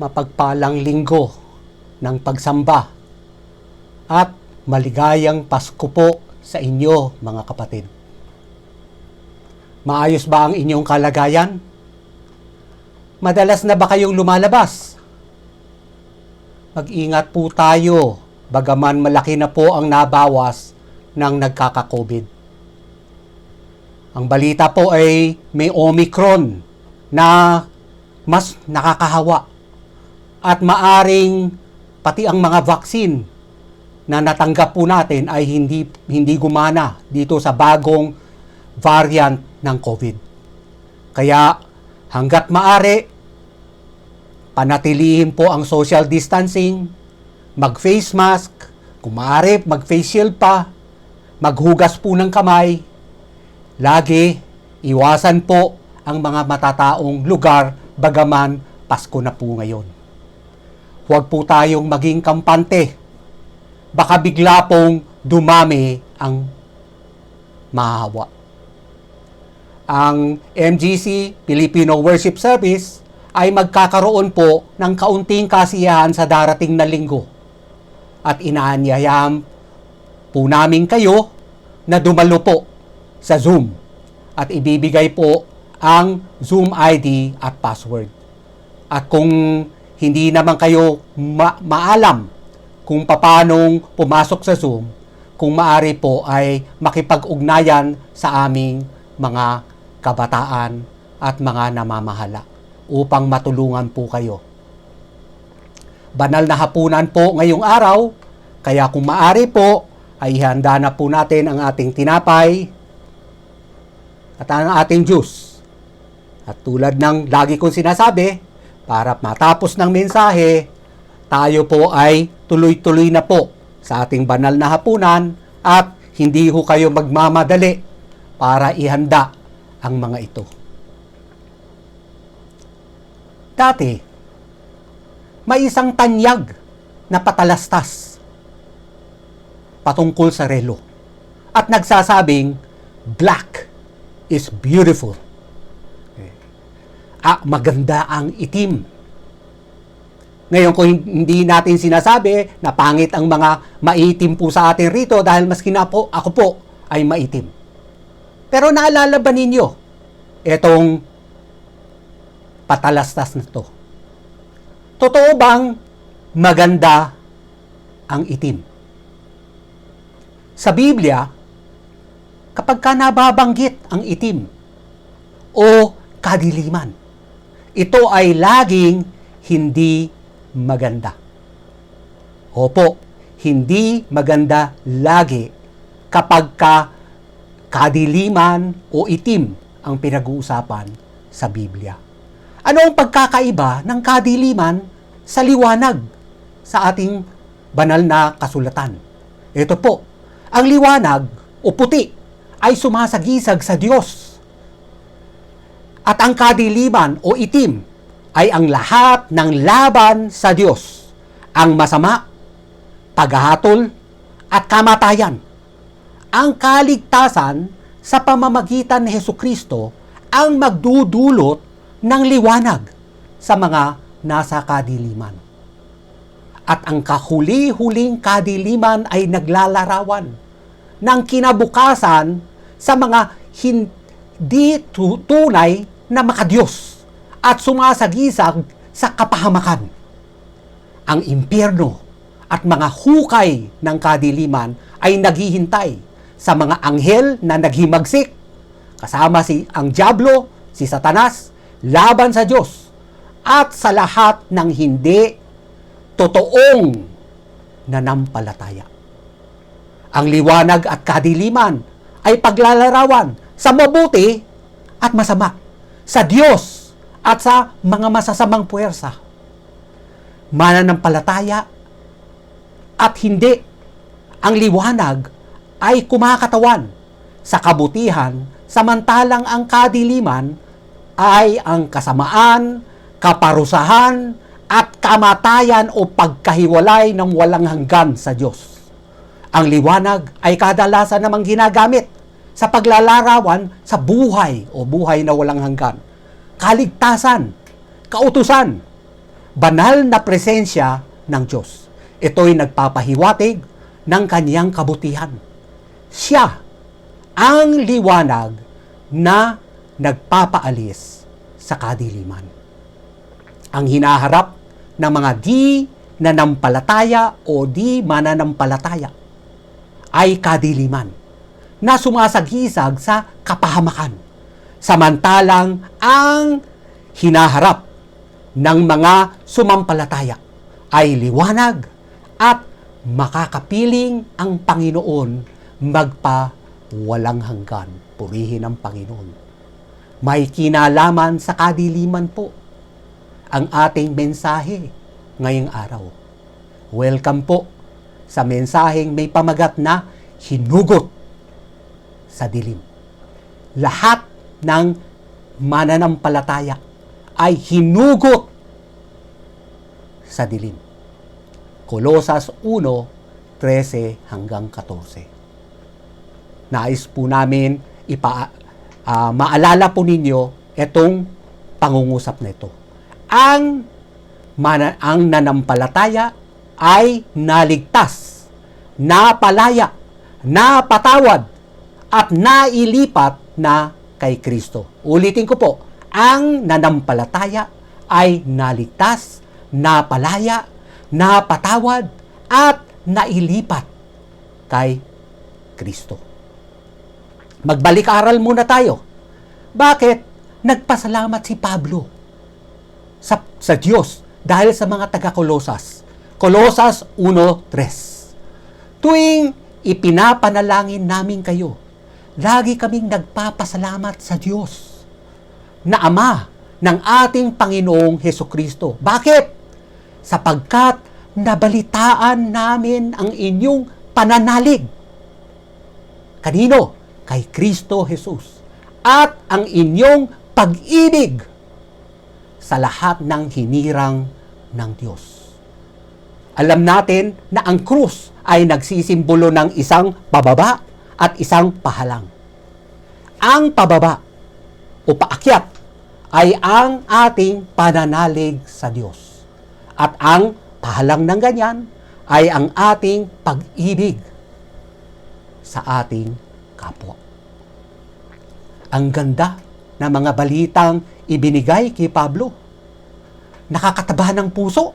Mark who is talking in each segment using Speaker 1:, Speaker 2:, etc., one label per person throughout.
Speaker 1: mapagpalang linggo ng pagsamba at maligayang Pasko po sa inyo, mga kapatid. Maayos ba ang inyong kalagayan? Madalas na ba kayong lumalabas? Mag-ingat po tayo, bagaman malaki na po ang nabawas ng nagkaka-COVID. Ang balita po ay may Omicron na mas nakakahawa at maaring pati ang mga vaccine na natanggap po natin ay hindi gumana dito sa bagong variant ng COVID. Kaya hanggat maaari, panatilihin po ang social distancing, mag-face mask, kung maaari, mag-face shield pa, maghugas po ng kamay, lagi iwasan po ang mga matataong lugar bagaman Pasko na po ngayon. Huwag po tayong maging kampante. Baka bigla pong dumami ang mahahawa. Ang MGC, Filipino Worship Service, ay magkakaroon po ng kaunting kasiyahan sa darating na linggo. At inaanyayahan po namin kayo na dumalo po sa Zoom at ibibigay po ang Zoom ID at password. At kung hindi naman kayo maalam kung paanong pumasok sa Zoom, kung maaari po ay makipag-ugnayan sa aming mga kabataan at mga namamahala upang matulungan po kayo. Banal na hapunan po ngayong araw, kaya kung maaari po ay ihanda na po natin ang ating tinapay at ang ating juice. At tulad ng lagi kong sinasabi, para matapos ng mensahe, tayo po ay tuloy-tuloy na po sa ating banal na hapunan at hindi ho kayo magmamadali para ihanda ang mga ito. Dati, may isang tanyag na patalastas patungkol sa relo at nagsasabing, black is beautiful. Maganda ang itim. Ngayon, kung hindi natin sinasabi na pangit ang mga maitim po sa atin rito dahil maski na po, ako po ay maitim. Pero naalala ba ninyo itong patalastas na to? Totoo bang maganda ang itim? Sa Biblia, kapag ka nababanggit ang itim o kadiliman, ito ay laging hindi maganda. Opo, hindi maganda lagi kapag kadiliman o itim ang pinag-uusapan sa Biblia. Ano ang pagkakaiba ng kadiliman sa liwanag sa ating banal na kasulatan? Ito po, ang liwanag o puti ay sumasagisag sa Diyos. At ang kadiliman o itim ay ang lahat ng laban sa Diyos. Ang masama, paghahatol, at kamatayan. Ang kaligtasan sa pamamagitan ni Hesukristo ang magdudulot ng liwanag sa mga nasa kadiliman. At ang kahuli-huling kadiliman ay naglalarawan ng kinabukasan sa mga hindi tunay na makadiyos at sumasagisag sa kapahamakan. Ang impyerno at mga hukay ng kadiliman ay naghihintay sa mga anghel na naghimagsik, kasama ang Diablo, si Satanas, laban sa Diyos, at sa lahat ng hindi totoong nanampalataya. Ang liwanag at kadiliman ay paglalarawan sa mabuti at masama, sa Diyos at sa mga masasamang puwersa, mananampalataya at hindi. Ang liwanag ay kumakatawan sa kabutihan, samantalang ang kadiliman ay ang kasamaan, kaparusahan, at kamatayan o pagkahiwalay ng walang hanggan sa Diyos. Ang liwanag ay kadalasan namang ginagamit sa paglalarawan sa buhay o buhay na walang hanggan, kaligtasan, kautusan, banal na presensya ng Diyos. Ito'y nagpapahiwatig ng kanyang kabutihan. Siya ang liwanag na nagpapaalis sa kadiliman. Ang hinaharap ng mga di nanampalataya o di mananampalataya ay kadiliman na sumasagisag sa kapahamakan. Samantalang ang hinaharap ng mga sumampalataya ay liwanag at makakapiling ang Panginoon magpawalang hanggan. Purihin ang Panginoon. May kinalaman sa kadiliman po ang ating mensahe ngayong araw. Welcome po sa mensaheng may pamagat na hinugot sa dilim. Lahat ng mananampalataya ay hinugot sa dilim. Kolosas 1:13 hanggang 14. Nais po namin maalala po ninyo itong pangungusap na ito. Ang nanampalataya ay naligtas, napalaya, napatawad, at nailipat na kay Kristo. Ulitin ko po, ang nanampalataya ay naligtas, napalaya, napatawad, at nailipat kay Kristo. Magbalik-aral muna tayo. Bakit nagpasalamat si Pablo sa Diyos dahil sa mga taga-Kolosas? Kolosas 1:3. Tuwing ipinapanalangin namin kayo, lagi kaming nagpapasalamat sa Diyos na Ama ng ating Panginoong Hesukristo. Bakit? Sapagkat nabalitaan namin ang inyong pananalig. Kanino? Kay Kristo Jesus. At ang inyong pag-ibig sa lahat ng hinirang ng Diyos. Alam natin na ang krus ay nagsisimbolo ng isang pababa at isang pahalang. Ang pababa o paakyat ay ang ating pananalig sa Diyos. At ang pahalang ng ganyan ay ang ating pag-ibig sa ating kapwa. Ang ganda ng mga balitang ibinigay kay Pablo. Nakakataba ng puso.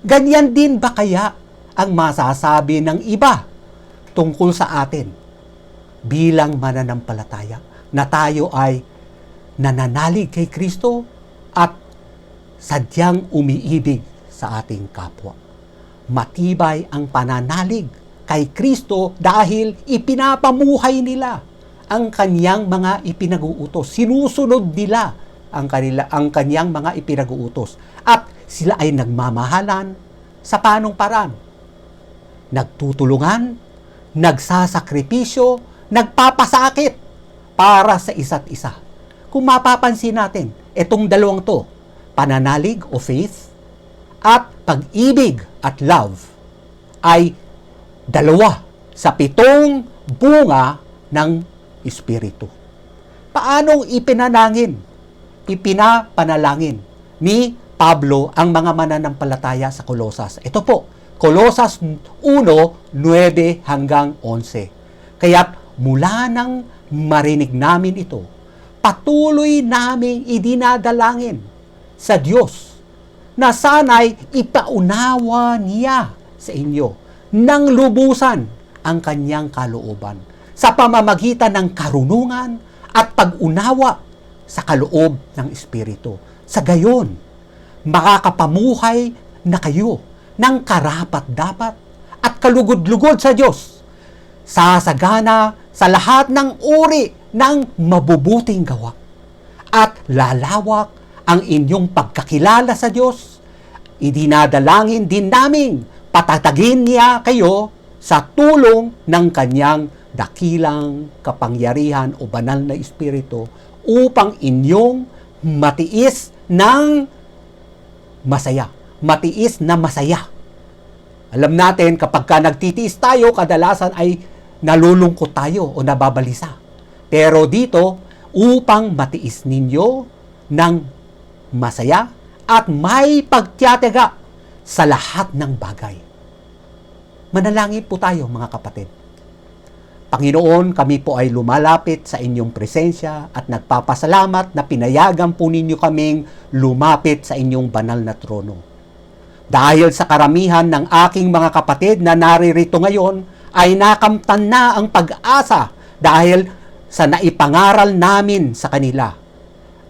Speaker 1: Ganyan din ba kaya ang masasabi ng iba tungkol sa atin bilang mananampalataya na tayo ay nananalig kay Kristo at sadyang umiibig sa ating kapwa? Matibay ang pananalig kay Kristo dahil ipinapamuhay nila ang kanyang mga ipinag-uutos. Sinusunod nila ang kanyang mga ipinag-uutos. At sila ay nagmamahalan sa panong paraan. Nagtutulungan, nagsasakripisyo, nagpapasakit para sa isa't isa. Kung mapapansin natin, itong dalawang to, pananalig o faith at pag-ibig at love, ay dalawa sa 7 bunga ng Espiritu. Paanong ipinapanalangin ni Pablo ang mga mananampalataya sa Kolosas? Ito po, Kolosas 1:9 hanggang 11. Kaya't mula nang marinig namin ito, patuloy naming idinadalangin sa Diyos na sana'y ipaunawa niya sa inyo ng lubusan ang kanyang kalooban sa pamamagitan ng karunungan at pag-unawa sa kaloob ng Espiritu. Sa gayon, makakapamuhay na kayo ng karapat-dapat at kalugod-lugod sa Diyos, sasagana sa lahat ng uri ng mabubuting gawa, at lalawak ang inyong pagkakilala sa Diyos. Idinadalangin din naming patatagin niya kayo sa tulong ng kanyang dakilang kapangyarihan o banal na Espiritu upang inyong matiis ng masaya. Matiis na masaya. Alam natin, kapag ka nagtitiis tayo, kadalasan ay nalulungkot tayo o nababalisa. Pero dito, upang matiis ninyo ng masaya at may pagtiyataga sa lahat ng bagay. Manalangin po tayo mga kapatid. Panginoon, kami po ay lumalapit sa inyong presensya at nagpapasalamat na pinayagan po ninyo kaming lumapit sa inyong banal na trono. Dahil sa karamihan ng aking mga kapatid na naririto ngayon ay nakamtan na ang pag-asa dahil sa naipangaral namin sa kanila.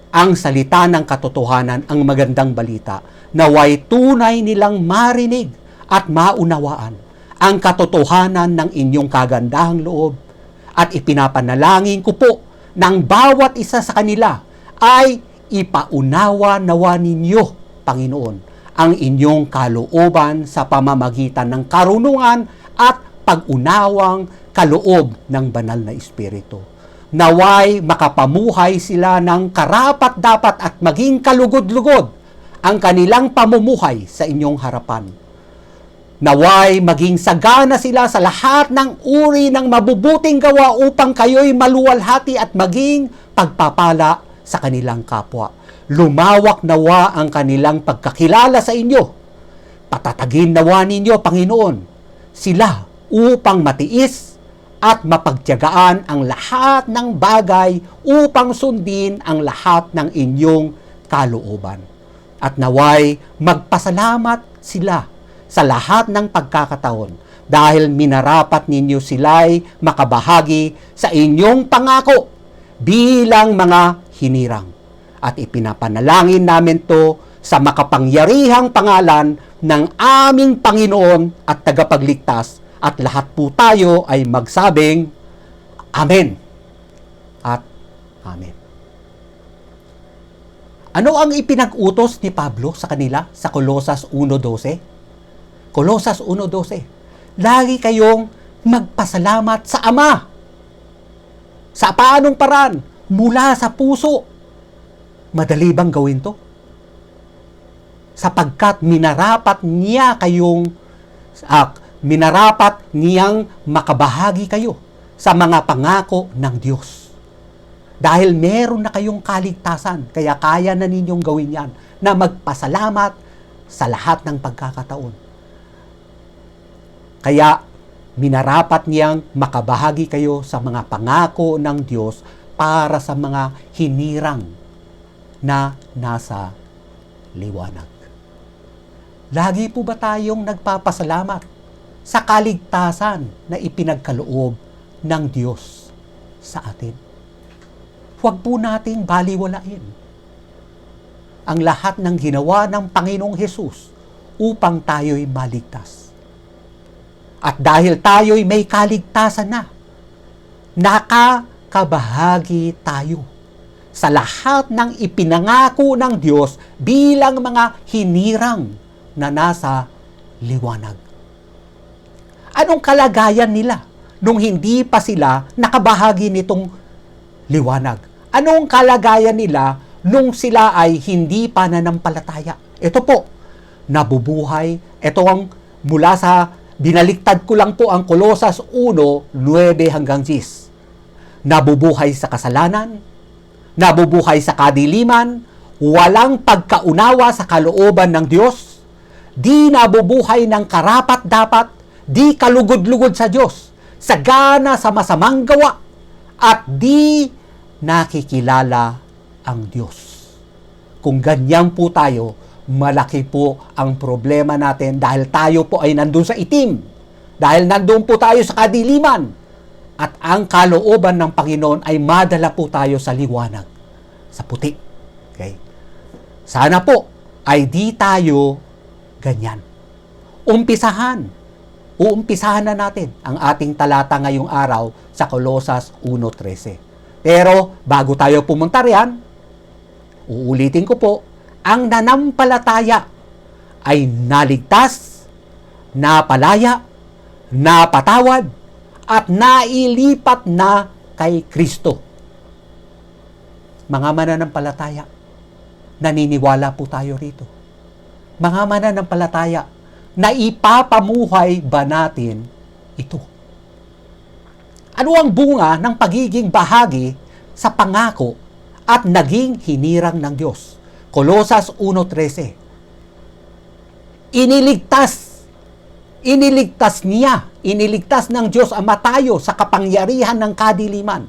Speaker 1: Ang salita ng katotohanan, ang magandang balita, naway tunay nilang marinig at maunawaan ang katotohanan ng inyong kagandahang loob, at ipinapanalangin ko po ng bawat isa sa kanila ay ipaunawa nawa ninyo, Panginoon, ang inyong kalooban sa pamamagitan ng karunungan at pag-unawang kaloob ng banal na Espiritu. Naway makapamuhay sila ng karapat-dapat at maging kalugod-lugod ang kanilang pamumuhay sa inyong harapan. Naway maging sagana sila sa lahat ng uri ng mabubuting gawa upang kayo'y maluwalhati at maging pagpapala sa kanilang kapwa. Lumawak nawa ang kanilang pagkakilala sa inyo. Patatagin nawa ninyo, Panginoon, sila upang matiis at mapagtiyagaan ang lahat ng bagay upang sundin ang lahat ng inyong kalooban. At naway magpasalamat sila sa lahat ng pagkakataon dahil minarapat ninyo sila'y makabahagi sa inyong pangako bilang mga hinirang. At ipinapanalangin namin to sa makapangyarihang pangalan ng aming Panginoon at tagapagligtas, at lahat po tayo ay magsabing Amen at Amen. Ano ang ipinag-utos ni Pablo sa kanila sa Colosas 1:12? Colosas 1:12. Lagi kayong magpasalamat sa Ama. Sa paanong paraan? Mula sa puso. Madali bang gawin to? Sapagkat minarapat niyang makabahagi kayo sa mga pangako ng Diyos. Dahil meron na kayong kaligtasan, kaya kaya na ninyong gawin yan, na magpasalamat sa lahat ng pagkakataon. Kaya minarapat niyang makabahagi kayo sa mga pangako ng Diyos para sa mga hinirang na nasa liwanag. Lagi po ba tayong nagpapasalamat sa kaligtasan na ipinagkaloob ng Diyos sa atin? Huwag po nating baliwalain ang lahat ng ginawa ng Panginoong Hesus upang tayo'y maligtas. At dahil tayo'y may kaligtasan na, nakakabahagi tayo sa lahat ng ipinangako ng Diyos bilang mga hinirang na nasa liwanag. Anong kalagayan nila nung hindi pa sila nakabahagi nitong liwanag? Anong kalagayan nila nung sila ay hindi pa nanampalataya? Ito po, nabubuhay. Ito ang mula sa binaliktad ko lang po ang Colosas 1:9 hanggang 10. Nabubuhay sa kasalanan, nabubuhay sa kadiliman, walang pagkaunawa sa kalooban ng Diyos, di nabubuhay ng karapat-dapat, di kalugod-lugod sa Diyos, sagana sa masamang gawa, at di nakikilala ang Diyos. Kung ganyan po tayo, malaki po ang problema natin dahil tayo po ay nandun sa itim. Dahil nandun po tayo sa kadiliman. At ang kalooban ng Panginoon ay madala po tayo sa liwanag, sa puti. Okay? Sana po ay di tayo ganyan. Uumpisahan na natin ang ating talata ngayong araw sa Colosas 1:13. Pero bago tayo pumunta riyan, uulitin ko po, ang nanampalataya ay naligtas, napalaya, napatawad, at nailipat na kay Kristo. Mga mananampalataya, naniniwala po tayo rito. Mga mananampalataya, na ipapamuhay ba natin ito? Ano ang bunga ng pagiging bahagi sa pangako at naging hinirang ng Diyos? Colosas 1:13. Iniligtas ng Diyos Ama tayo sa kapangyarihan ng kadiliman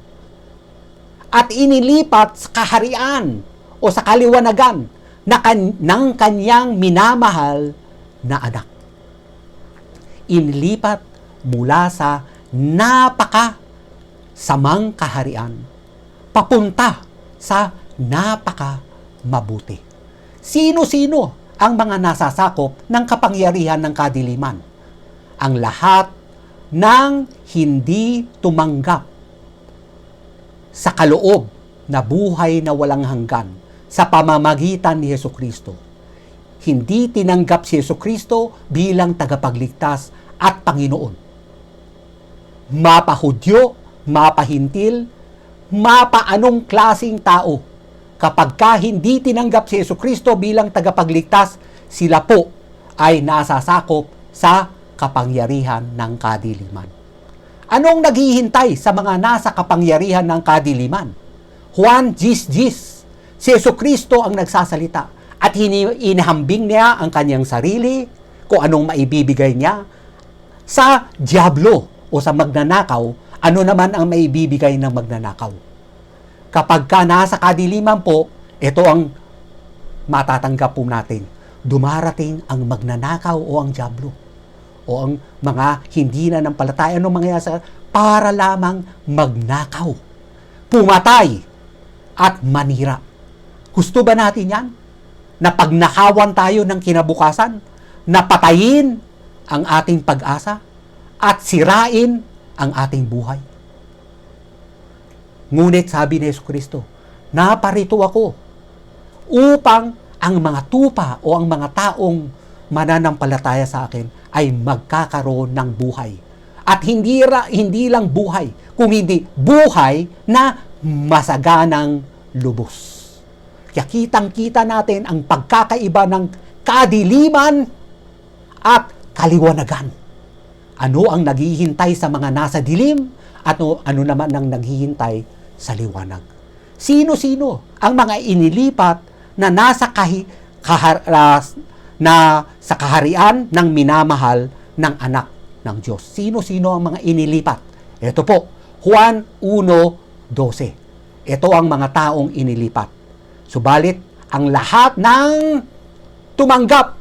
Speaker 1: at inilipat sa kaharian o sa kaliwanagan ng kanyang minamahal na anak. Inilipat mula sa samang kaharian papunta sa mabuti. Sino-sino ang mga nasasakop ng kapangyarihan ng kadiliman? Ang lahat ng hindi tumanggap sa kaloob na buhay na walang hanggan sa pamamagitan ni Jesucristo. Hindi tinanggap si Jesucristo bilang tagapagligtas at Panginoon. Mapa Hudyo, mapa Hintil, mapa anong klaseng tao. Kapag hindi tinanggap si Jesucristo bilang tagapagligtas, sila po ay nasasakop sa kapangyarihan ng kadiliman. Anong naghihintay sa mga nasa kapangyarihan ng kadiliman? Juan 10:10. Si Jesucristo ang nagsasalita at inihambing niya ang kanyang sarili kung anong maibibigay niya sa diablo o sa magnanakaw. Ano naman ang maibibigay ng magnanakaw? Kapag nasa kadiliman po, ito ang matatanggap po natin. Dumarating ang magnanakaw o ang diablo o ang mga hindi na nampalataya para lamang magnakaw, pumatay, at manira. Gusto ba natin yan? Na pagnakawan tayo ng kinabukasan, napatayin ang ating pag-asa, at sirain ang ating buhay. Ngunit sabi ni Jesucristo, naparito ako upang ang mga tupa o ang mga taong mananampalataya sa akin ay magkakaroon ng buhay. At hindi lang buhay, kung hindi buhay na masaganang lubos. Kaya kitang-kita natin ang pagkakaiba ng kadiliman at kaliwanagan. Ano ang naghihintay sa mga nasa dilim at ano naman ang naghihintay sa liwanag. Sino-sino ang mga inilipat na nasa sa kaharian ng minamahal ng anak ng Diyos? Sino-sino ang mga inilipat? Ito po, Juan 1:12. Ito ang mga taong inilipat. Subalit, ang lahat ng tumanggap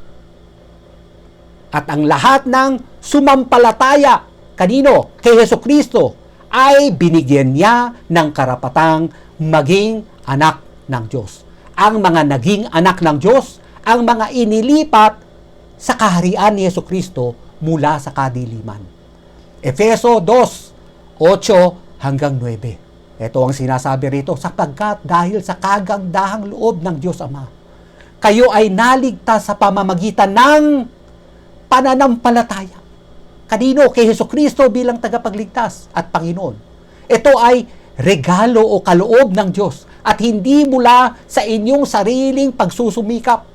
Speaker 1: at ang lahat ng sumampalataya kanino? Kay Jesucristo, ay binigyan niya ng karapatang maging anak ng Diyos. Ang mga naging anak ng Diyos, ang mga inilipat sa kaharian ni Jesucristo mula sa kadiliman. Efeso 2:8-9. Ito ang sinasabi rito, sapagkat dahil sa kagandahang loob ng Diyos Ama, kayo ay naligtas sa pamamagitan ng pananampalataya. Kanino? Kay Jesucristo bilang tagapagligtas at Panginoon. Ito ay regalo o kaloob ng Diyos at hindi mula sa inyong sariling pagsusumikap.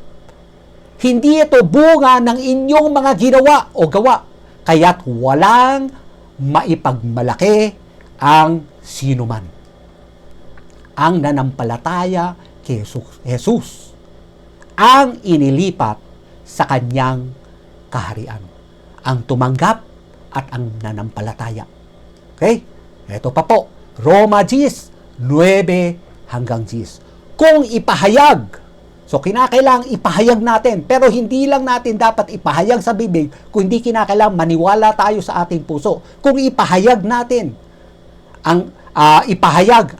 Speaker 1: Hindi ito bunga ng inyong mga ginawa o gawa, kaya't walang maipagmalaki ang sinuman. Ang nanampalataya kay Jesus ang inilipat sa kanyang kaharian. Ang tumanggap at ang nanampalataya. Okay? Ito pa po. Roma 10:9-10. Kung ipahayag, so kinakailangang ipahayag natin, pero hindi lang natin dapat ipahayag sa bibig, kung hindi kinakailangang maniwala tayo sa ating puso. Kung ipahayag natin, ipahayag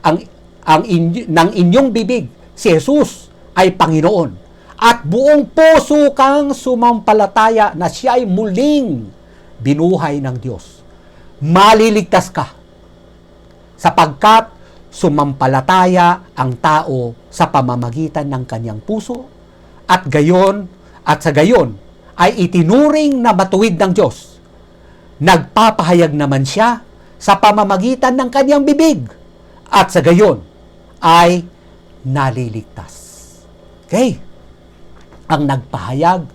Speaker 1: ng inyong bibig, si Jesus ay Panginoon. At buong puso kang sumampalataya na siya ay muling binuhay ng Diyos. Maliligtas ka. Sapagkat sumampalataya ang tao sa pamamagitan ng kanyang puso at sa gayon ay itinuring na matuwid ng Diyos. Nagpapahayag naman siya sa pamamagitan ng kanyang bibig at sa gayon ay naliligtas. Okay? Ang nagpahayag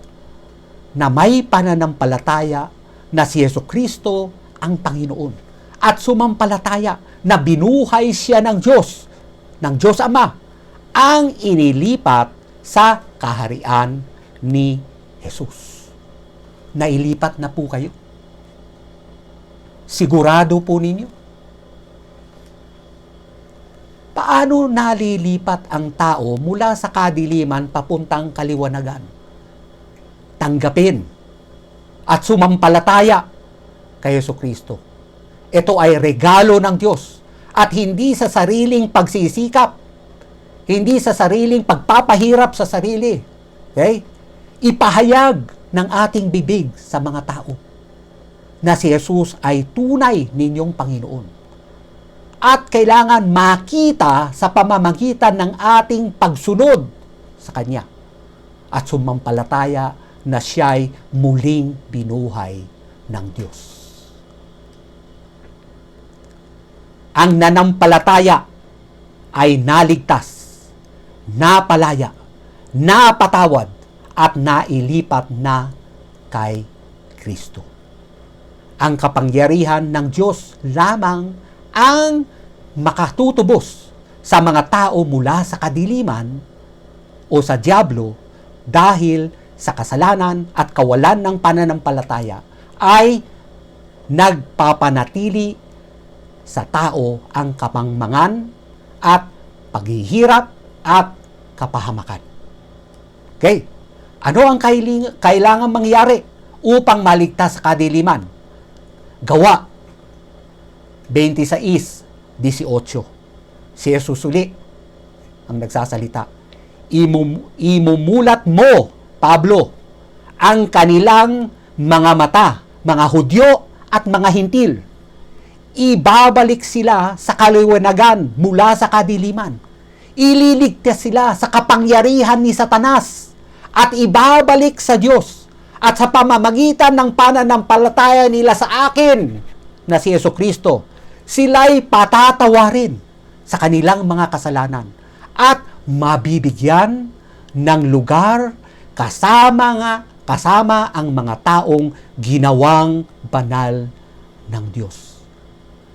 Speaker 1: na may pananampalataya na si Jesucristo ang Panginoon at sumampalataya na binuhay siya ng Diyos Ama, ang inilipat sa kaharian ni Jesus. Nailipat na po kayo. Sigurado po ninyo. Paano nalilipat ang tao mula sa kadiliman papuntang kaliwanagan? Tanggapin at sumampalataya kay Jesucristo. Ito ay regalo ng Diyos at hindi sa sariling pagsisikap, hindi sa sariling pagpapahirap sa sarili. Okay? Ipahayag ng ating bibig sa mga tao na si Jesus ay tunay ninyong Panginoon. At kailangan makita sa pamamagitan ng ating pagsunod sa Kanya at sumampalataya na siya'y muling binuhay ng Diyos. Ang nanampalataya ay naligtas, napalaya, napatawad, at nailipat na kay Kristo. Ang kapangyarihan ng Diyos lamang ang makatutubos sa mga tao mula sa kadiliman o sa dyablo dahil sa kasalanan at kawalan ng pananampalataya ay nagpapanatili sa tao ang kapangmangan at paghihirap at kapahamakan. Okay? Ano ang kailangan mangyari upang maligtas sa kadiliman? Gawa 26:18. Si Jesus uli ang nagsasalita. Imumulat mo, Pablo, ang kanilang mga mata, mga Hudyo at mga Hintil. Ibabalik sila sa kaliwanagan mula sa kadiliman. Ililigtas sila sa kapangyarihan ni Satanas at ibabalik sa Diyos at sa pamamagitan ng pananampalataya nila sa akin na si Jesucristo, sila'y patatawarin sa kanilang mga kasalanan at mabibigyan ng lugar kasama ang mga taong ginawang banal ng Diyos.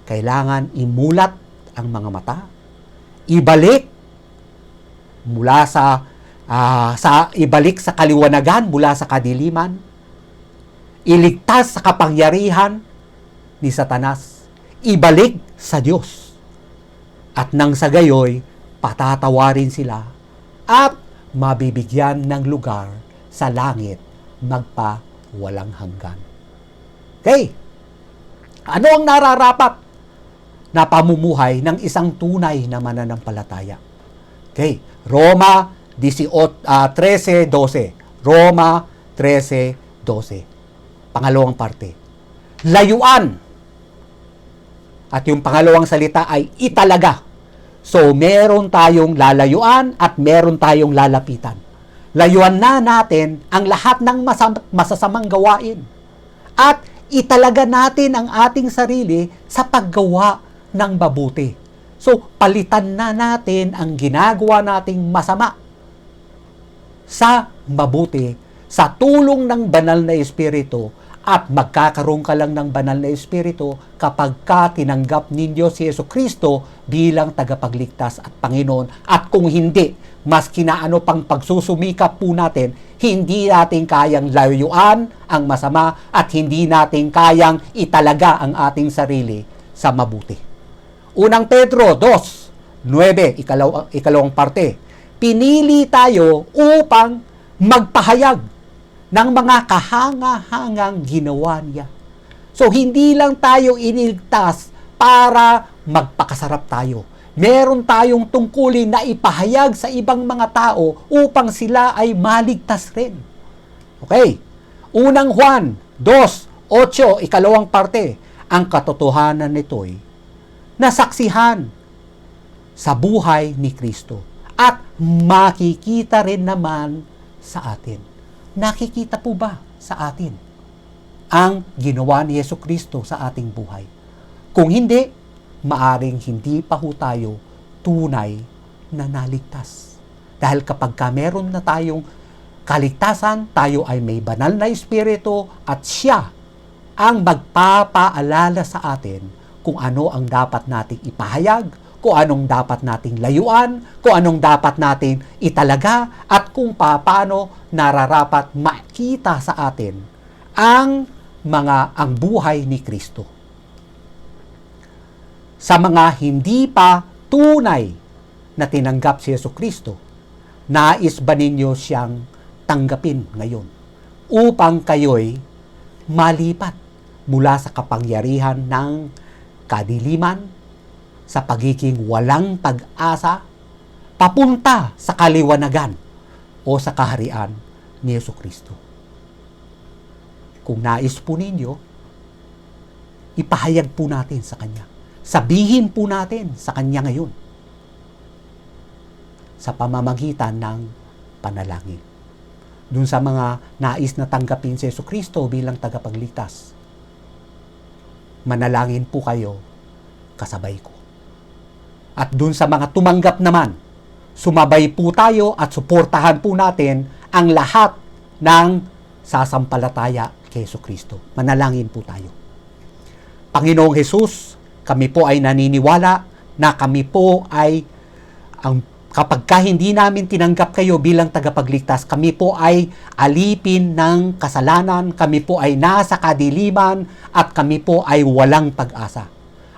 Speaker 1: Kailangan imulat ang mga mata, ibalik mula ibalik sa kaliwanagan mula sa kadiliman, iligtas sa kapangyarihan ni Satanas, ibalik sa Diyos. At nang sa gayoy, patatawarin sila at mabibigyan ng lugar sa langit magpawalang hanggan. Okay? Ano ang nararapat na pamumuhay ng isang tunay na mananampalataya? Okay. Roma 13:12. Roma 13:12. Pangalawang parte. Layuan. At yung pangalawang salita ay italaga. So, meron tayong lalayuan at meron tayong lalapitan. Layuan na natin ang lahat ng masasamang gawain. At italaga natin ang ating sarili sa paggawa ng mabuti. So, palitan na natin ang ginagawa nating masama sa mabuti sa tulong ng banal na Espiritu. At magkakaroon ka lang ng banal na Espiritu kapag ka tinanggap ninyo si Jesucristo bilang tagapagligtas at Panginoon. At kung hindi, maski na ano pang pagsusumikap po natin, hindi natin kayang layuan ang masama at hindi natin kayang italaga ang ating sarili sa mabuti. Unang Pedro 2:9, ikalawang parte. Pinili tayo upang magpahayag ng mga kahanga-hangang ginawa niya. So, hindi lang tayo iniligtas para magpakasarap tayo. Meron tayong tungkulin na ipahayag sa ibang mga tao upang sila ay maligtas rin. Okay. Unang Juan 2:8, ikalawang parte. Ang katotohanan nito'y nasaksihan sa buhay ni Kristo at makikita rin naman sa atin. Nakikita po ba sa atin ang ginawa ni Jesucristo sa ating buhay? Kung hindi, maaring hindi pa ho tayo tunay na naligtas. Dahil kapag meron na tayong kaligtasan, tayo ay may banal na Espiritu at siya ang magpapaalala sa atin kung ano ang dapat nating ipahayag, kung anong dapat nating layuan, kung anong dapat nating italaga, at kung paano nararapat makita sa atin ang buhay ni Kristo. Sa mga hindi pa tunay na tinanggap si Jesucristo, nais ba ninyo siyang tanggapin ngayon upang kayo'y malipat mula sa kapangyarihan ng kadiliman, sa pagiging walang pag-asa, papunta sa kaliwanagan o sa kaharian ni Jesucristo? Kung nais po ninyo, ipahayag po natin sa Kanya. Sabihin po natin sa Kanya ngayon sa pamamagitan ng panalangin. Dun sa mga nais na tanggapin si Jesucristo bilang tagapagligtas, manalangin po kayo kasabay ko. At dun sa mga tumanggap naman, sumabay po tayo at suportahan po natin ang lahat ng sasampalataya kay Jesucristo. Manalangin po tayo. Panginoong Jesus, kami po ay naniniwala na kami po ay kapag hindi namin tinanggap kayo bilang tagapagligtas, kami po ay alipin ng kasalanan, kami po ay nasa kadiliman, at kami po ay walang pag-asa.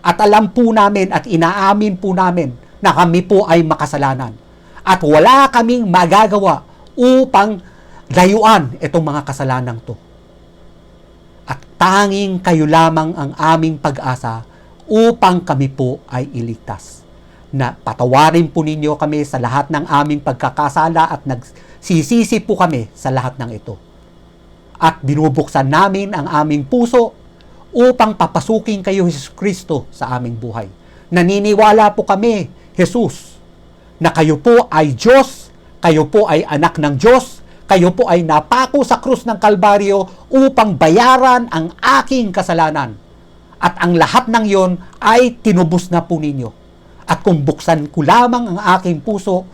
Speaker 1: At alam po namin at inaamin po namin na kami po ay makasalanan. At wala kaming magagawa upang layuan itong mga kasalanan to. At tanging kayo lamang ang aming pag-asa upang kami po ay iligtas. Na patawarin po ninyo kami sa lahat ng aming pagkakasala at nagsisisi po kami sa lahat ng ito. At binubuksan namin ang aming puso upang papasukin kayo, Jesucristo, sa aming buhay. Naniniwala po kami, Jesus, na kayo po ay Diyos, kayo po ay anak ng Diyos, kayo po ay napako sa krus ng Kalbaryo upang bayaran ang aking kasalanan. At ang lahat ng yon ay tinubos na po ninyo. At kung buksan ko lamang ang aking puso,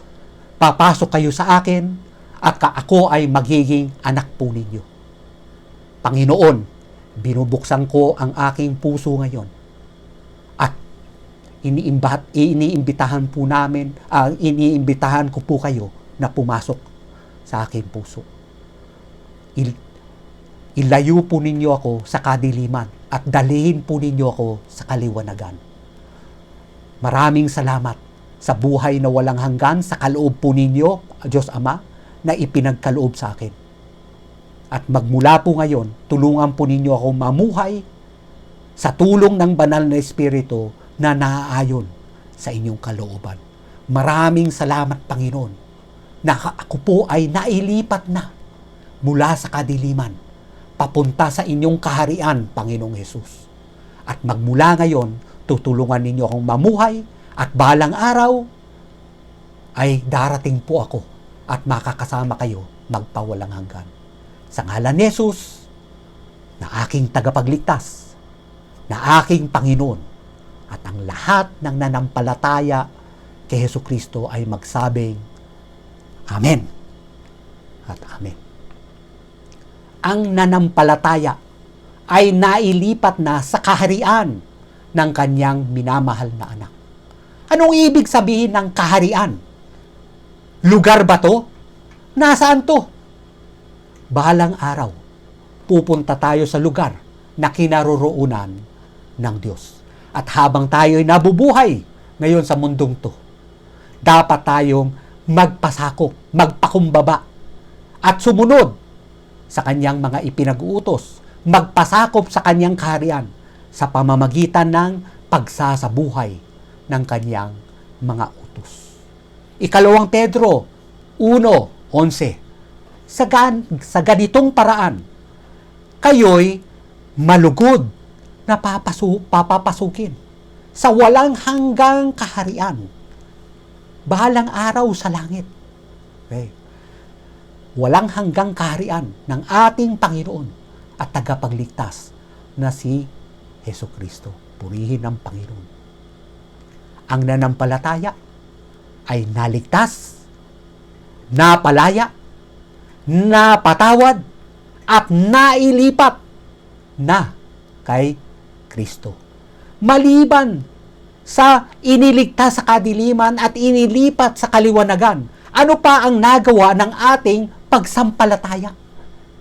Speaker 1: papasok kayo sa akin at ako ay magiging anak po ninyo. Panginoon, binubuksan ko ang aking puso ngayon. At iniimbitahan ko po kayo na pumasok sa aking puso. Ilayo po ninyo ako sa kadiliman at dalhin po ninyo ako sa kaliwanagan. Maraming salamat sa buhay na walang hanggan sa kaloob po ninyo, Diyos Ama, na ipinagkaloob sa akin. At magmula po ngayon, tulungan po ninyo ako mamuhay sa tulong ng banal na Espiritu na naaayon sa inyong kalooban. Maraming salamat, Panginoon, na ako po ay nailipat na mula sa kadiliman papunta sa inyong kaharian, Panginoong Hesus. At magmula ngayon, tutulungan ninyo akong mamuhay at balang araw ay darating po ako at makakasama kayo magpawalang hanggan. Sa ngalan ni Jesus, na aking tagapagligtas, na aking Panginoon, at ang lahat ng nanampalataya kay Jesucristo ay magsabing Amen at Amen. Ang nanampalataya ay nailipat na sa kaharian ng kanyang minamahal na anak. Anong ibig sabihin ng kaharian? Lugar ba to? Nasaan to? Balang araw, pupunta tayo sa lugar na kinaroroonan ng Diyos. At habang tayo'y nabubuhay ngayon sa mundong to, dapat tayong magpasakop, magpakumbaba, at sumunod sa kanyang mga ipinag-uutos, magpasakop sa kanyang kaharian sa pamamagitan ng pagsasabuhay ng kanyang mga utos. Ikalawang Pedro 1:11. Sa ganitong paraan, kayo'y malugod na papapasukin sa walang hanggang kaharian, bahalang araw sa langit. Okay. Walang hanggang kaharian ng ating Panginoon at tagapagligtas na si Jesucristo. Purihin ang Panginoon. Ang nanampalataya ay naligtas, napalaya, napatawad, at nailipat na kay Kristo. Maliban sa iniligtas sa kadiliman at inilipat sa kaliwanagan. Ano pa ang nagawa ng ating pagsampalataya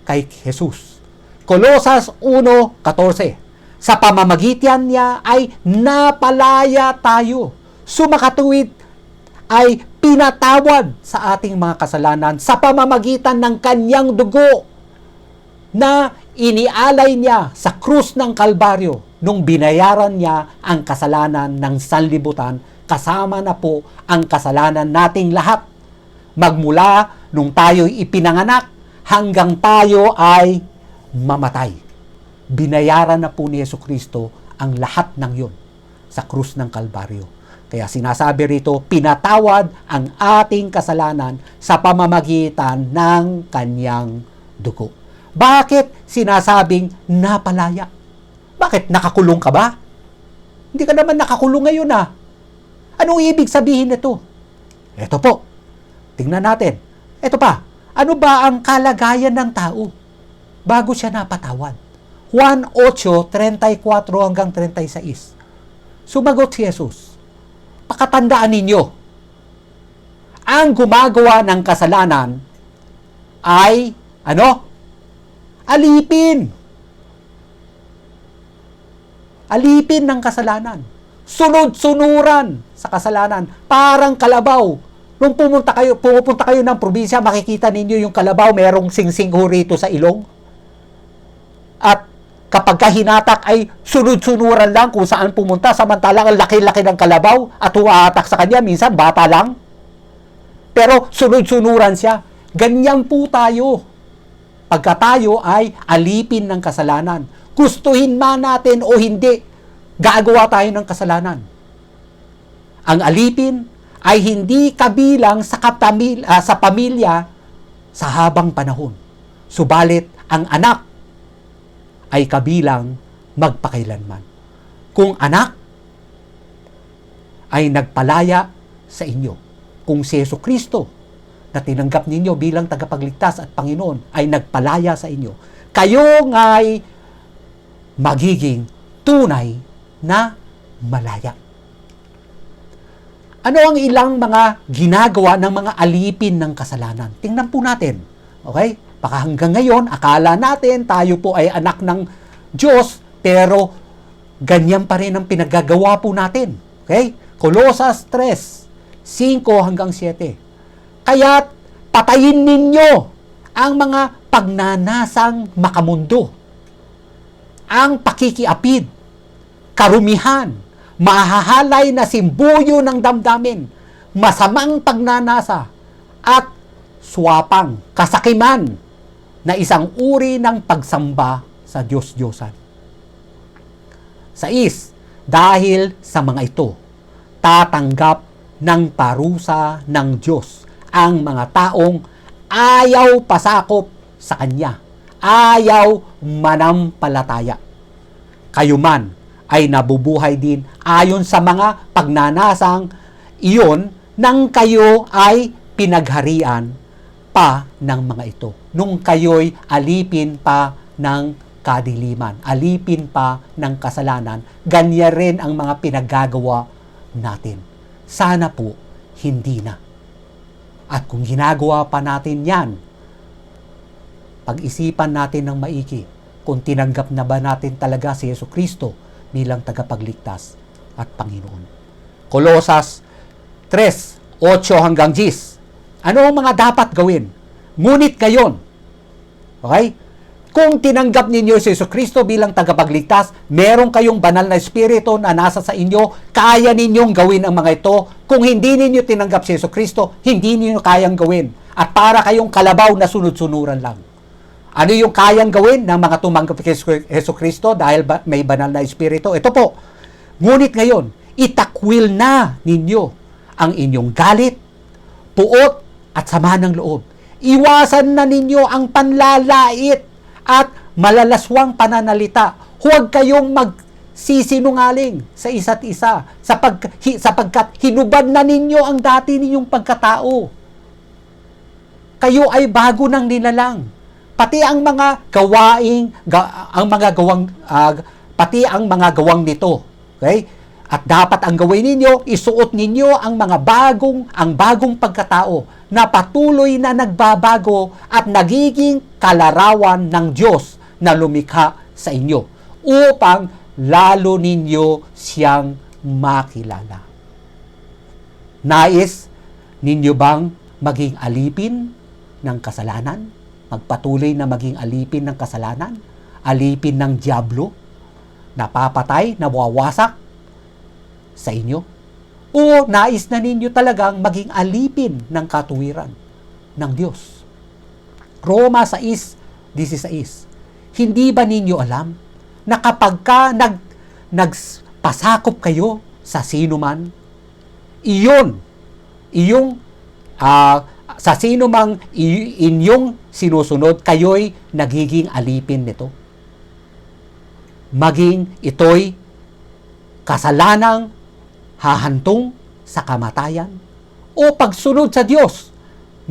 Speaker 1: kay Jesus? Kolosas 1:14. Sa pamamagitan niya ay napalaya tayo. Sumakatuwid ay pinatawad sa ating mga kasalanan sa pamamagitan ng kanyang dugo na inialay niya sa krus ng Kalbaryo nung binayaran niya ang kasalanan ng sanlibutan, kasama na po ang kasalanan nating lahat. Magmula nung tayo'y ipinanganak hanggang tayo ay mamatay. Binayaran na po ni Jesucristo ang lahat ng yon sa krus ng Kalbaryo. Kaya sinasabi rito, pinatawad ang ating kasalanan sa pamamagitan ng kanyang dugo. Bakit sinasabing napalaya? Bakit? Nakakulong ka ba? Hindi ka naman nakakulong ngayon ah. Anong ibig sabihin nito? Ito po. Tingnan natin. Ito pa. Ano ba ang kalagayan ng tao bago siya napatawad? Juan 8:34 hanggang 36. Sumagot si Jesus, pakatandaan ninyo, ang gumagawa ng kasalanan ay, alipin. Alipin ng kasalanan. Sunod-sunuran sa kasalanan. Parang kalabaw. Nung pumupunta kayo ng probinsya, makikita ninyo yung kalabaw, merong singsing ho rito sa ilong. At kapag hinatak ay sunod-sunuran lang kung saan pumunta, samantalang ang laki-laki ng kalabaw at humahatak sa kanya, minsan bata lang. Pero sunod-sunuran siya. Ganyan po tayo. Pagka tayo ay alipin ng kasalanan. Gustuhin man natin o hindi, gagawa tayo ng kasalanan. Ang alipin ay hindi kabilang sa pamilya sa habang panahon. Subalit, ang anak ay kabilang magpakailanman. Kung anak ay nagpalaya sa inyo, kung si Jesucristo na tinanggap ninyo bilang tagapagligtas at Panginoon ay nagpalaya sa inyo, kayo nga'y magiging tunay na malaya. Ano ang ilang mga ginagawa ng mga alipin ng kasalanan? Tingnan po natin. Okay? Baka hanggang ngayon, akala natin tayo po ay anak ng Diyos, pero ganyan pa rin ang pinagagawa po natin. Okay? Kolosas 3:5 hanggang 7. Kaya't patayin ninyo ang mga pagnanasang makamundo, ang pakikiapid, karumihan, mahahalay na simbuyo ng damdamin, masamang pagnanasa, at swapang, kasakiman, na isang uri ng pagsamba sa Diyos-Diyosan. 6. Dahil sa mga ito, tatanggap ng parusa ng Diyos ang mga taong ayaw pasakop sa Kanya, ayaw manampalataya. Kayo man ay nabubuhay din ayon sa mga pagnanasang iyon nang kayo ay pinagharian pa ng mga ito. Nung kayo'y alipin pa ng kadiliman, alipin pa ng kasalanan, ganyan rin ang mga pinaggagawa natin. Sana po hindi na. At kung ginagawa pa natin yan, pag-isipan natin ng maigi kung tinanggap na ba natin talaga si Jesucristo bilang tagapagligtas at Panginoon. Kolosas 3:8 hanggang 10. Ano ang mga dapat gawin? Ngunit ngayon, okay? Kung tinanggap ninyo si Jesucristo bilang tagapagligtas, meron kayong banal na espiritu na nasa sa inyo, kaya ninyong gawin ang mga ito. Kung hindi ninyo tinanggap si Jesucristo, hindi ninyo kayang gawin. At para kayong kalabaw na sunod-sunuran lang. Ano yung kayang gawin ng mga tumanggap kay Jesucristo dahil may banal na espiritu? Ito po, ngunit ngayon, itakwil na ninyo ang inyong galit, puot, at sama ng loob. Iwasan na ninyo ang panlalait at malalaswang pananalita. Huwag kayong magsisinungaling sa isa't isa sapagkat hinubad na ninyo ang dati ninyong pagkatao. Kayo ay bago ng nilalang. Pati ang mga gawang nito, okay? At dapat ang gawin ninyo, isuot ninyo ang bagong pagkatao na patuloy na nagbabago at nagiging kalarawan ng Diyos na lumikha sa inyo upang lalo ninyo siyang makilala. Nais ninyo bang maging alipin ng kasalanan? Magpatuloy na maging alipin ng kasalanan? Alipin ng dyablo? Napapatay, nawawasak sa inyo? O nais na ninyo talagang maging alipin ng katuwiran ng Diyos? Roma 6:16. Hindi ba ninyo alam na kapag ka nagpasakop kayo sa sino man, sa sino mang inyong sinusunod, kayo'y nagiging alipin nito. Maging ito'y kasalanang hahantong sa kamatayan o pagsunod sa Diyos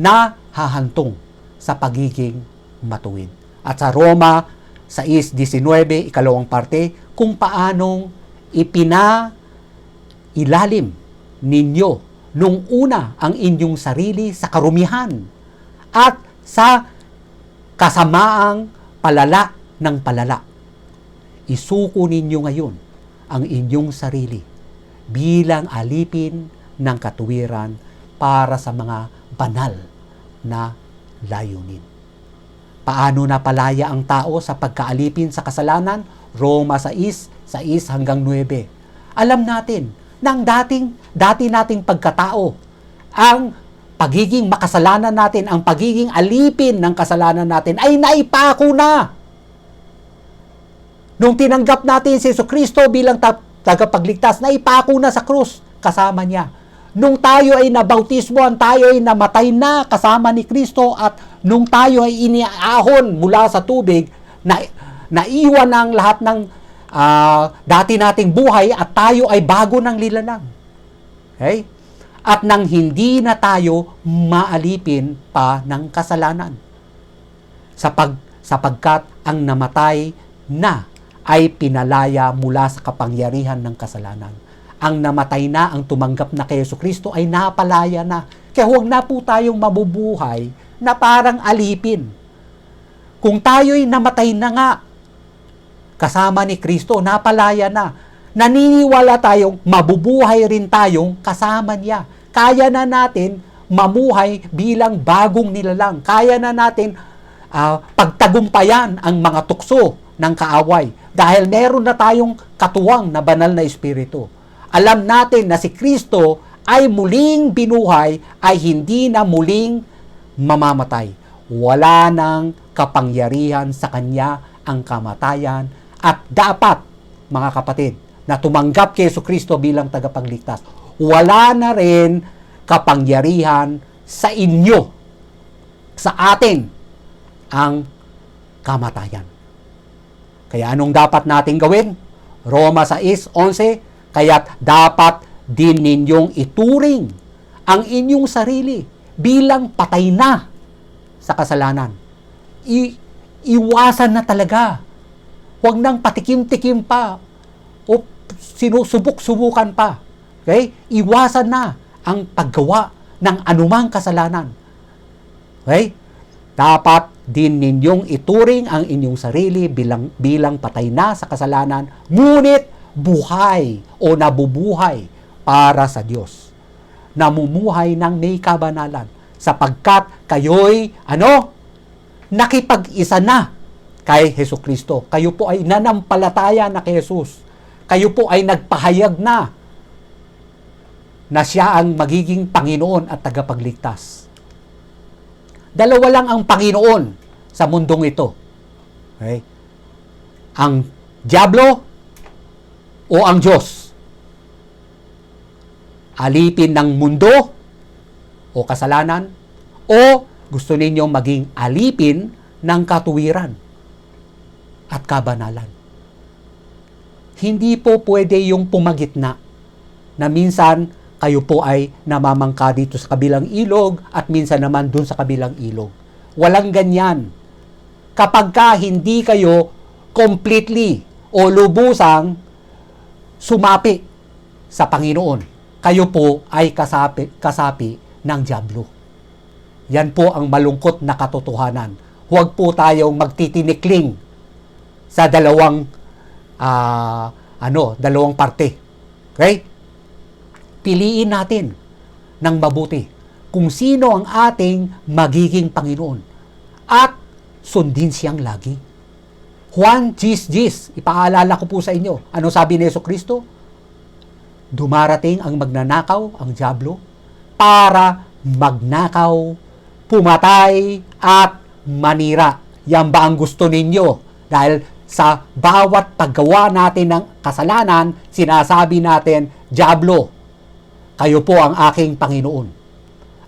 Speaker 1: na hahantong sa pagiging matuwid. At sa Roma 6:19, ikalawang parte, kung paanong ipinailalim ninyo nung una ang inyong sarili sa karumihan at sa kasamaang palala ng palala. Isuko ninyo ngayon ang inyong sarili bilang alipin ng katuwiran para sa mga banal na layunin. Paano napalaya ang tao sa pagkaalipin sa kasalanan? Roma 6:6-9. Alam natin na ang dati nating pagkatao, ang pagiging makasalanan natin, ang pagiging alipin ng kasalanan natin ay naipako na. Nung tinanggap natin si Jesucristo bilang tagapagligtas, naipako na sa krus kasama niya. Nung tayo ay nabautismoan, tayo ay namatay na kasama ni Kristo, at nung tayo ay iniahon mula sa tubig, naiwan ang lahat ng dati nating buhay at tayo ay bago ng lilanang. Okay? At nang hindi na tayo maalipin pa ng kasalanan. Sapagkat ang namatay na ay pinalaya mula sa kapangyarihan ng kasalanan. Ang namatay na, ang tumanggap na kay Jesucristo ay napalaya na. Kaya huwag na po tayong mabubuhay na parang alipin. Kung tayo'y namatay na nga, kasama ni Kristo, napalaya na. Naniniwala tayong mabubuhay rin tayong kasama niya. Kaya na natin mamuhay bilang bagong nilalang. Kaya na natin pagtagumpayan ang mga tukso ng kaaway. Dahil meron na tayong katuwang na banal na espiritu. Alam natin na si Kristo ay muling binuhay, ay hindi na muling mamamatay. Wala nang kapangyarihan sa kanya ang kamatayan, at dapat, mga kapatid, na tumanggap kay Jesucristo bilang tagapagligtas, wala na rin kapangyarihan sa inyo, sa atin, ang kamatayan. Kaya anong dapat nating gawin? Roma 6:11, kaya't dapat din ninyong ituring ang inyong sarili bilang patay na sa kasalanan. Iwasan na talaga. Huwag nang patikim-tikim pa o sinusubok-subukan pa. Okay? Iwasan na ang paggawa ng anumang kasalanan. Okay? Dapat din ninyong ituring ang inyong sarili bilang patay na sa kasalanan, ngunit buhay o nabubuhay para sa Diyos. Namumuhay ng may kabanalan sapagkat kayo'y nakipag-isa na kay Jesucristo. Kayo po ay nanampalataya na kay Jesus. Kayo po ay nagpahayag na siya ang magiging Panginoon at tagapagligtas. Dalawa lang ang Panginoon sa mundong ito. Okay? Ang dyablo o ang Diyos. Alipin ng mundo o kasalanan, o gusto ninyong maging alipin ng katuwiran at kabanalan. Hindi po pwede yung pumagitna na minsan kayo po ay namamangka dito sa kabilang ilog at minsan naman dun sa kabilang ilog. Walang ganyan. Kapag ka hindi kayo completely o lubusang sumapi sa Panginoon, kayo po ay kasapi ng dyablo. Yan po ang malungkot na katotohanan. Huwag po tayong magtitinikling sa dalawang parte. Okay? Piliin natin ng mabuti kung sino ang ating magiging Panginoon at sundin siyang lagi. Juan 10:10, ipaalala ko po sa inyo. Ano sabi ni Jesucristo? Dumarating ang magnanakaw, ang dyablo, para magnakaw, pumatay, at manira. Yan ba ang gusto ninyo? Dahil sa bawat paggawa natin ng kasalanan, sinasabi natin, dyablo, kayo po ang aking Panginoon.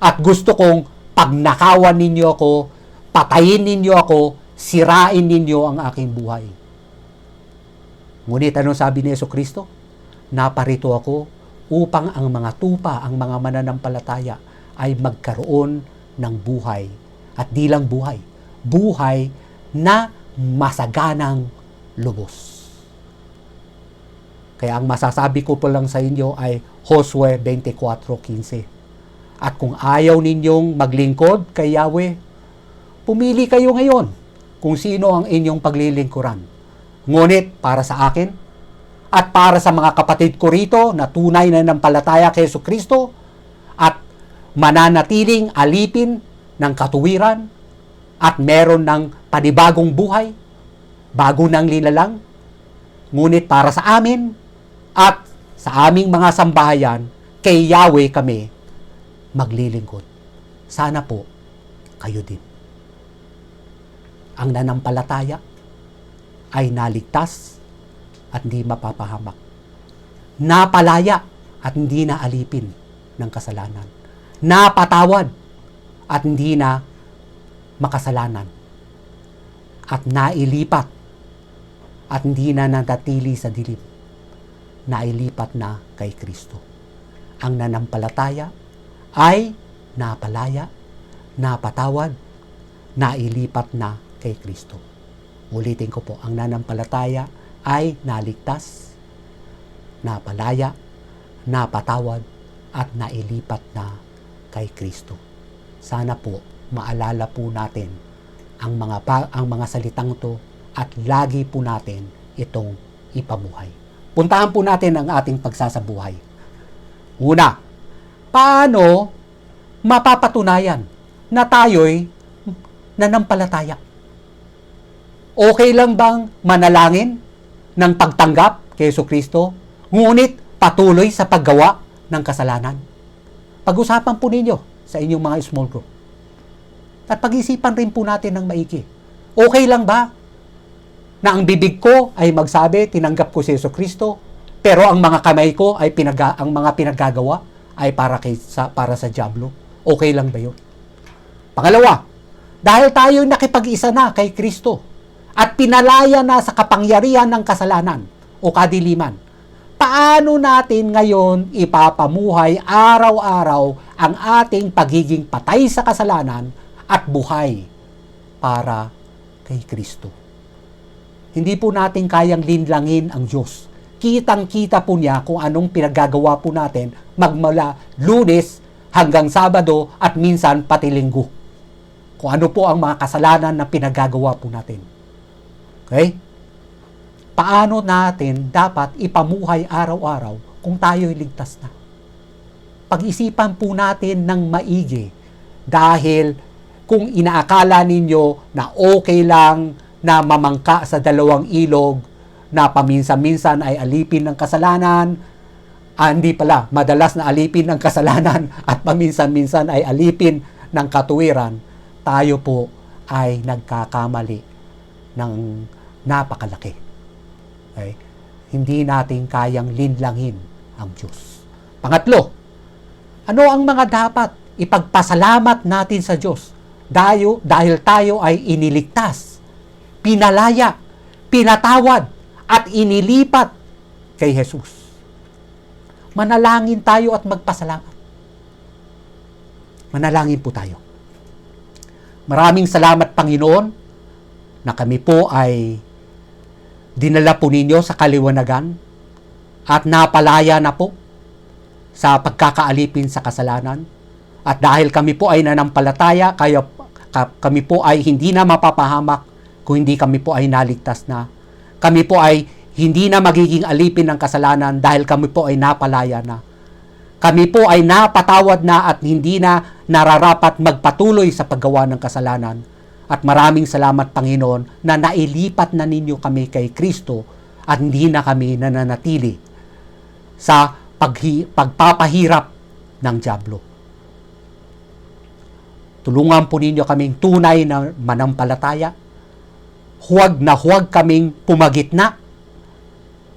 Speaker 1: At gusto kong pagnakawan ninyo ako, patayin ninyo ako, sirain ninyo ang aking buhay. Ngunit anong sabi ni Jesucristo? Naparito ako upang ang mga tupa, ang mga mananampalataya ay magkaroon ng buhay. At di lang buhay, buhay na masaganang lubos. Kaya ang masasabi ko po lang sa inyo ay Josue 24:15. At kung ayaw ninyong maglingkod kay Yahweh, pumili kayo ngayon kung sino ang inyong paglilingkuran. Ngunit para sa akin at para sa mga kapatid ko rito na tunay na nanampalataya kay Jesucristo at mananatiling alipin ng katuwiran at meron ng panibagong buhay, bago ng linalang, ngunit para sa amin at sa aming mga sambahayan, kay Yahweh kami maglilingkod. Sana po kayo din. Ang nanampalataya ay naligtas at hindi mapapahamak. Napalaya at hindi na alipin ng kasalanan. Napatawad at hindi na makasalanan. At nailipat at hindi na natatili sa dilim. Nailipat na kay Kristo. Ang nanampalataya ay napalaya, napatawad, nailipat na kay Kristo. Ulitin ko po, ang nanampalataya ay naligtas, napalaya, napatawad, at nailipat na kay Kristo. Sana po maalala po natin ang mga salitang to at lagi po natin itong ipamuhay. Puntahan po natin ang ating pagsasabuhay. Una, paano mapapatunayan na tayo'y nanampalataya? Okay lang bang manalangin ng pagtanggap kay Jesucristo, ngunit patuloy sa paggawa ng kasalanan? Pag-usapan po ninyo sa inyong mga small group. At pag-isipan rin po natin ng maigi. Okay lang ba na ang bibig ko ay magsabi, tinanggap ko si Jesucristo, pero ang mga kamay ko ay ang mga pinaggagawa ay para sa dyablo? Okay lang ba yun? Pangalawa, dahil tayo nakipag-isa na kay Kristo at pinalaya na sa kapangyarihan ng kasalanan o kadiliman, paano natin ngayon ipapamuhay araw-araw ang ating pagiging patay sa kasalanan at buhay para kay Kristo? Hindi po natin kayang linlangin ang Diyos. Kitang-kita po niya kung anong pinaggagawa po natin magmula Lunes hanggang Sabado at minsan pati Linggo. Kung ano po ang mga kasalanan na pinaggagawa po natin. Okay? Paano natin dapat ipamuhay araw-araw kung tayo'y ligtas na? Pag-isipan po natin ng maigi dahil kung inaakala ninyo na okay lang na mamangka sa dalawang ilog na paminsan-minsan ay alipin ng kasalanan, hindi pala, madalas na alipin ng kasalanan at paminsan-minsan ay alipin ng katuwiran, tayo po ay nagkakamali ng napakalaki. Okay? Hindi natin kayang linlangin ang Diyos. Pangatlo, ano ang mga dapat ipagpasalamat natin sa Diyos dahil tayo ay iniligtas, pinalaya, pinatawad, at inilipat kay Jesus? Manalangin tayo at magpasalamat. Manalangin po tayo. Maraming salamat, Panginoon, na kami po ay dinala po ninyo sa kaliwanagan at napalaya na po sa pagkakaalipin sa kasalanan. At dahil kami po ay nanampalataya, kami po ay hindi na mapapahamak kung hindi kami po ay naligtas na. Kami po ay hindi na magiging alipin ng kasalanan dahil kami po ay napalaya na. Kami po ay napatawad na at hindi na nararapat magpatuloy sa paggawa ng kasalanan. At maraming salamat, Panginoon, na nailipat na ninyo kami kay Kristo at hindi na kami nananatili sa pagpapahirap ng dyablo. Tulungan po ninyo kaming tunay na manampalataya. Huwag na huwag kaming pumagitna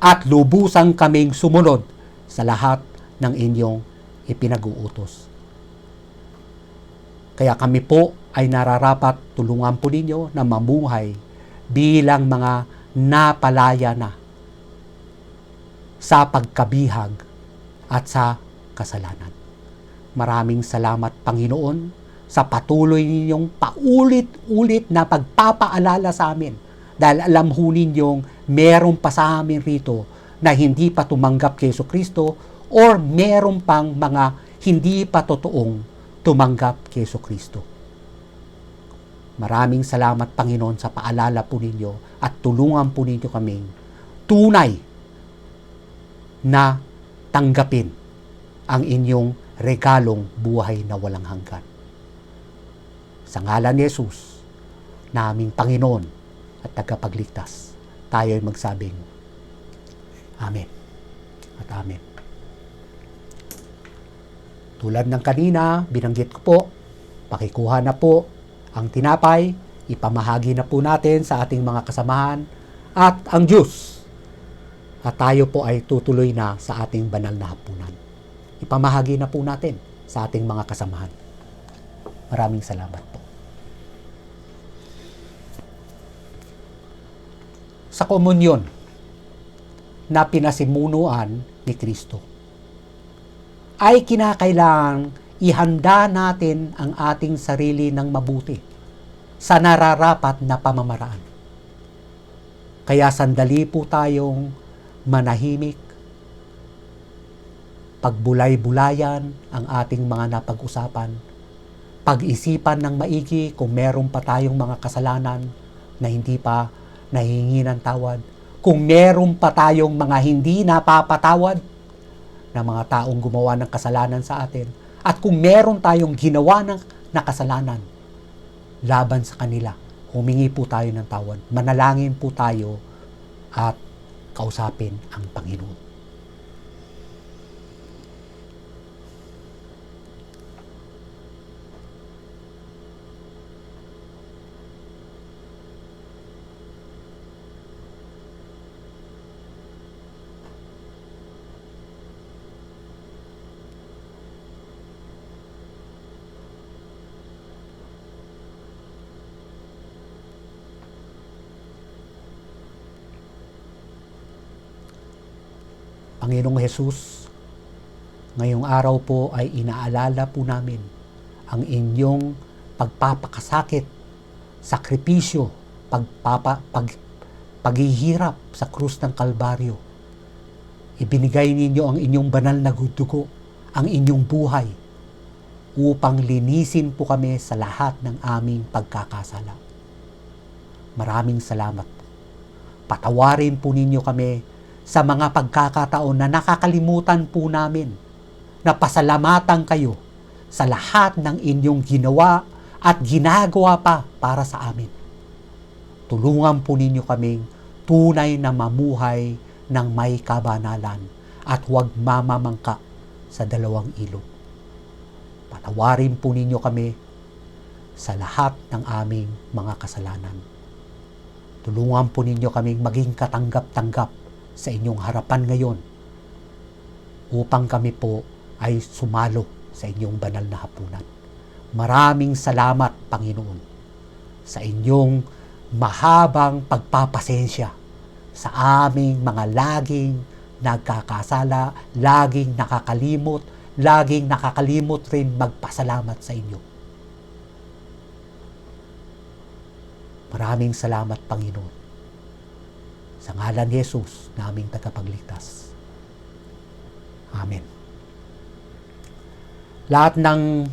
Speaker 1: at lubusang kaming sumunod sa lahat ng inyong ipinag-uutos. Kaya kami po ay nararapat tulungan po ninyo na mamuhay bilang mga napalaya na sa pagkabihag at sa kasalanan. Maraming salamat, Panginoon, sa patuloy ninyong paulit-ulit na pagpapaalala sa amin. Dahil alam ho ninyong meron pa sa amin rito na hindi pa tumanggap kay Jesucristo or meron pang mga hindi pa totoong tumanggap kay Jesucristo. Maraming salamat, Panginoon, sa paalala po ninyo at tulungan po ninyo kaming tunay na tanggapin ang inyong regalong buhay na walang hanggan. Sa ngalan ni Jesus, naming Panginoon at tagapagligtas, tayo ay magsabing Amen at Amen. Tulad ng kanina, binanggit ko po, pakikuha na po ang tinapay, ipamahagi na po natin sa ating mga kasamahan at ang juice. At tayo po ay tutuloy na sa ating banal na hapunan. Ipamahagi na po natin sa ating mga kasamahan. Maraming salamat po. Sa komunyon na pinasimunuan ni Kristo, ay kinakailangang ihanda natin ang ating sarili ng mabuti sa nararapat na pamamaraan. Kaya sandali po tayong manahimik, pagbulay-bulayan ang ating mga napag-usapan, pag-isipan ng maigi kung meron pa tayong mga kasalanan na hindi pa nahihingi ng tawad, kung meron pa tayong mga hindi napapatawad na mga taong gumawa ng kasalanan sa atin, at kung meron tayong ginawa na kasalanan laban sa kanila, humingi po tayo ng tawad. Manalangin po tayo at kausapin ang Panginoon. Panginoong Jesus, ngayong araw po ay inaalala po namin ang inyong pagpapakasakit, sakripisyo, paghihirap sa krus ng Kalbaryo. Ibinigay ninyo ang inyong banal na dugo, ang inyong buhay, upang linisin po kami sa lahat ng aming pagkakasala. Maraming salamat. Patawarin po ninyo kami sa mga pagkakataon na nakakalimutan po namin na pasalamatan kayo sa lahat ng inyong ginawa at ginagawa pa para sa amin. Tulungan po ninyo kaming tunay na mamuhay ng may kabanalan at huwag mamamangka sa dalawang ilog. Patawarin po ninyo kami sa lahat ng aming mga kasalanan. Tulungan po ninyo kaming maging katanggap-tanggap sa inyong harapan ngayon upang kami po ay sumalo sa inyong banal na hapunan. Maraming salamat, Panginoon, sa inyong mahabang pagpapasensya sa aming mga laging nagkakasala, laging nakakalimot rin magpasalamat sa inyo. Maraming salamat, Panginoon. Sa ngalan ni Jesus, naming tagapagligtas. Amen. lahat ng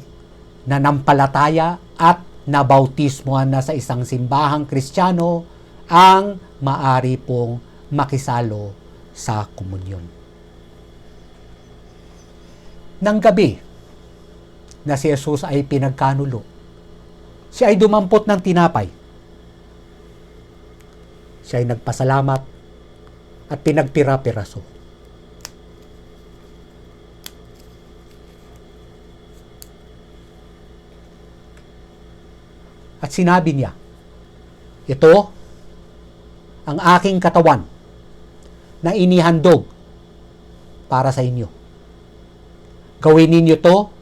Speaker 1: nanampalataya at nabautismohan na sa isang simbahang Kristiyano ang maari pong makisalo sa komunyon. Nang gabi na si Jesus ay pinagkanulo, siya ay dumampot ng tinapay. Siya ay nagpasalamat at pinagpira-piraso. At sinabi niya, ito ang aking katawan na inihandog para sa inyo. Gawin ninyo to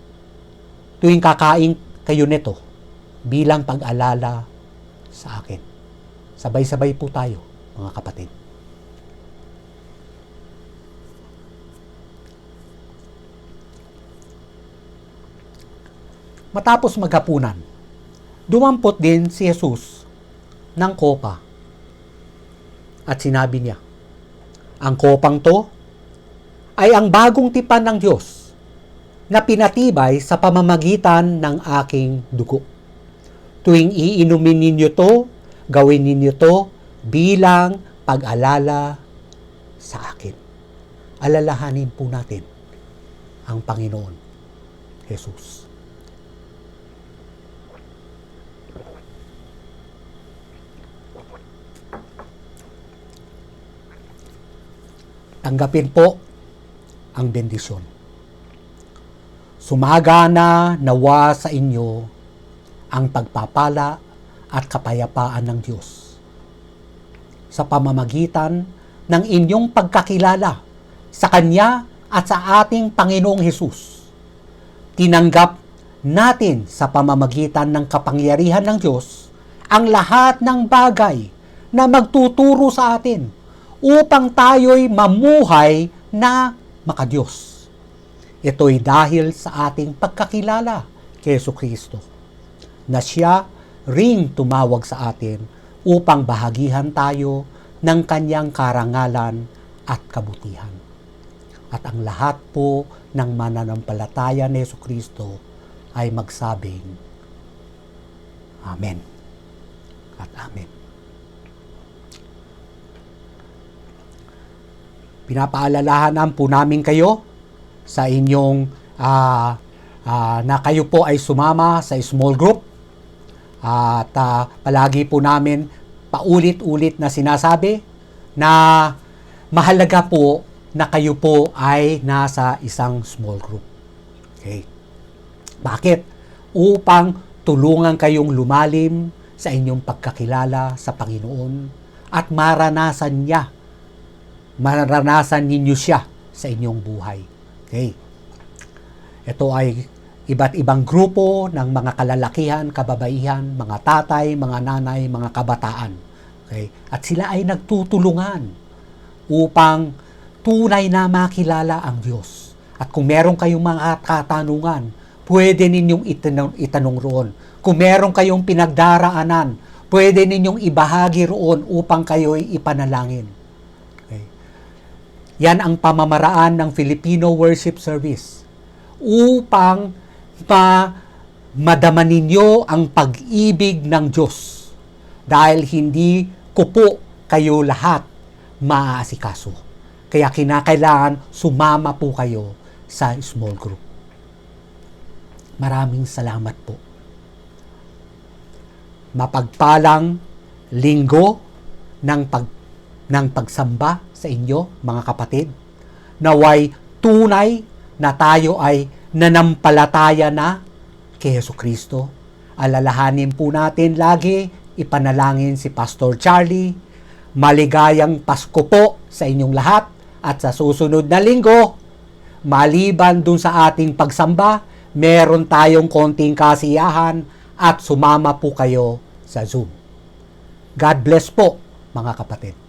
Speaker 1: tuwing kakain kayo nito bilang pag-alala sa akin. Sabay-sabay po tayo, mga kapatid. Matapos maghapunan, dumampot din si Jesus ng kopa at sinabi niya, ang kopang to ay ang bagong tipan ng Diyos na pinatibay sa pamamagitan ng aking dugo. Tuwing iinumin ninyo to, gawin ninyo to bilang pag-alala sa akin. Alalahanin po natin ang Panginoon Jesus. Tanggapin po ang bendisyon. Sumagana nawa sa inyo ang pagpapala at kapayapaan ng Diyos sa pamamagitan ng inyong pagkakilala sa Kanya at sa ating Panginoong Hesus. Tinanggap natin sa pamamagitan ng kapangyarihan ng Diyos ang lahat ng bagay na magtuturo sa atin upang tayo'y mamuhay na makadiyos. Ito'y dahil sa ating pagkakilala kay Jesucristo, na siya ring tumawag sa atin upang bahagihan tayo ng kanyang karangalan at kabutihan. At ang lahat po ng mananampalataya ni Jesucristo ay magsabing, Amen at Amen. Pinapaalalahanan po namin kayo sa inyong na kayo po ay sumama sa small group at palagi po namin paulit-ulit na sinasabi na mahalaga po na kayo po ay nasa isang small group. Okay. Bakit? Upang tulungan kayong lumalim sa inyong pagkakilala sa Panginoon at maranasan ninyo siya sa inyong buhay. Okay. Ito ay iba't ibang grupo ng mga kalalakihan, kababaihan, mga tatay, mga nanay, mga kabataan. Okay. At sila ay nagtutulungan upang tunay na makilala ang Diyos. At kung meron kayong mga katanungan, pwede ninyong itanong roon. Kung meron kayong pinagdaraanan, pwede ninyong ibahagi roon upang kayo'y ipanalangin. Yan ang pamamaraan ng Filipino Worship Service upang madama ninyo ang pag-ibig ng Diyos dahil hindi ko po kayo lahat maaasikaso. Kaya kinakailangan sumama po kayo sa small group. Maraming salamat po. Mapagpalang linggo ng pagsamba sa inyo, mga kapatid. Naway tunay na tayo ay nanampalataya na kay Jesucristo. Alalahanin po natin lagi, ipanalangin si Pastor Charlie. Maligayang Pasko po sa inyong lahat at sa susunod na linggo, maliban dun sa ating pagsamba, meron tayong konting kasiyahan at sumama po kayo sa Zoom. God bless po, mga kapatid.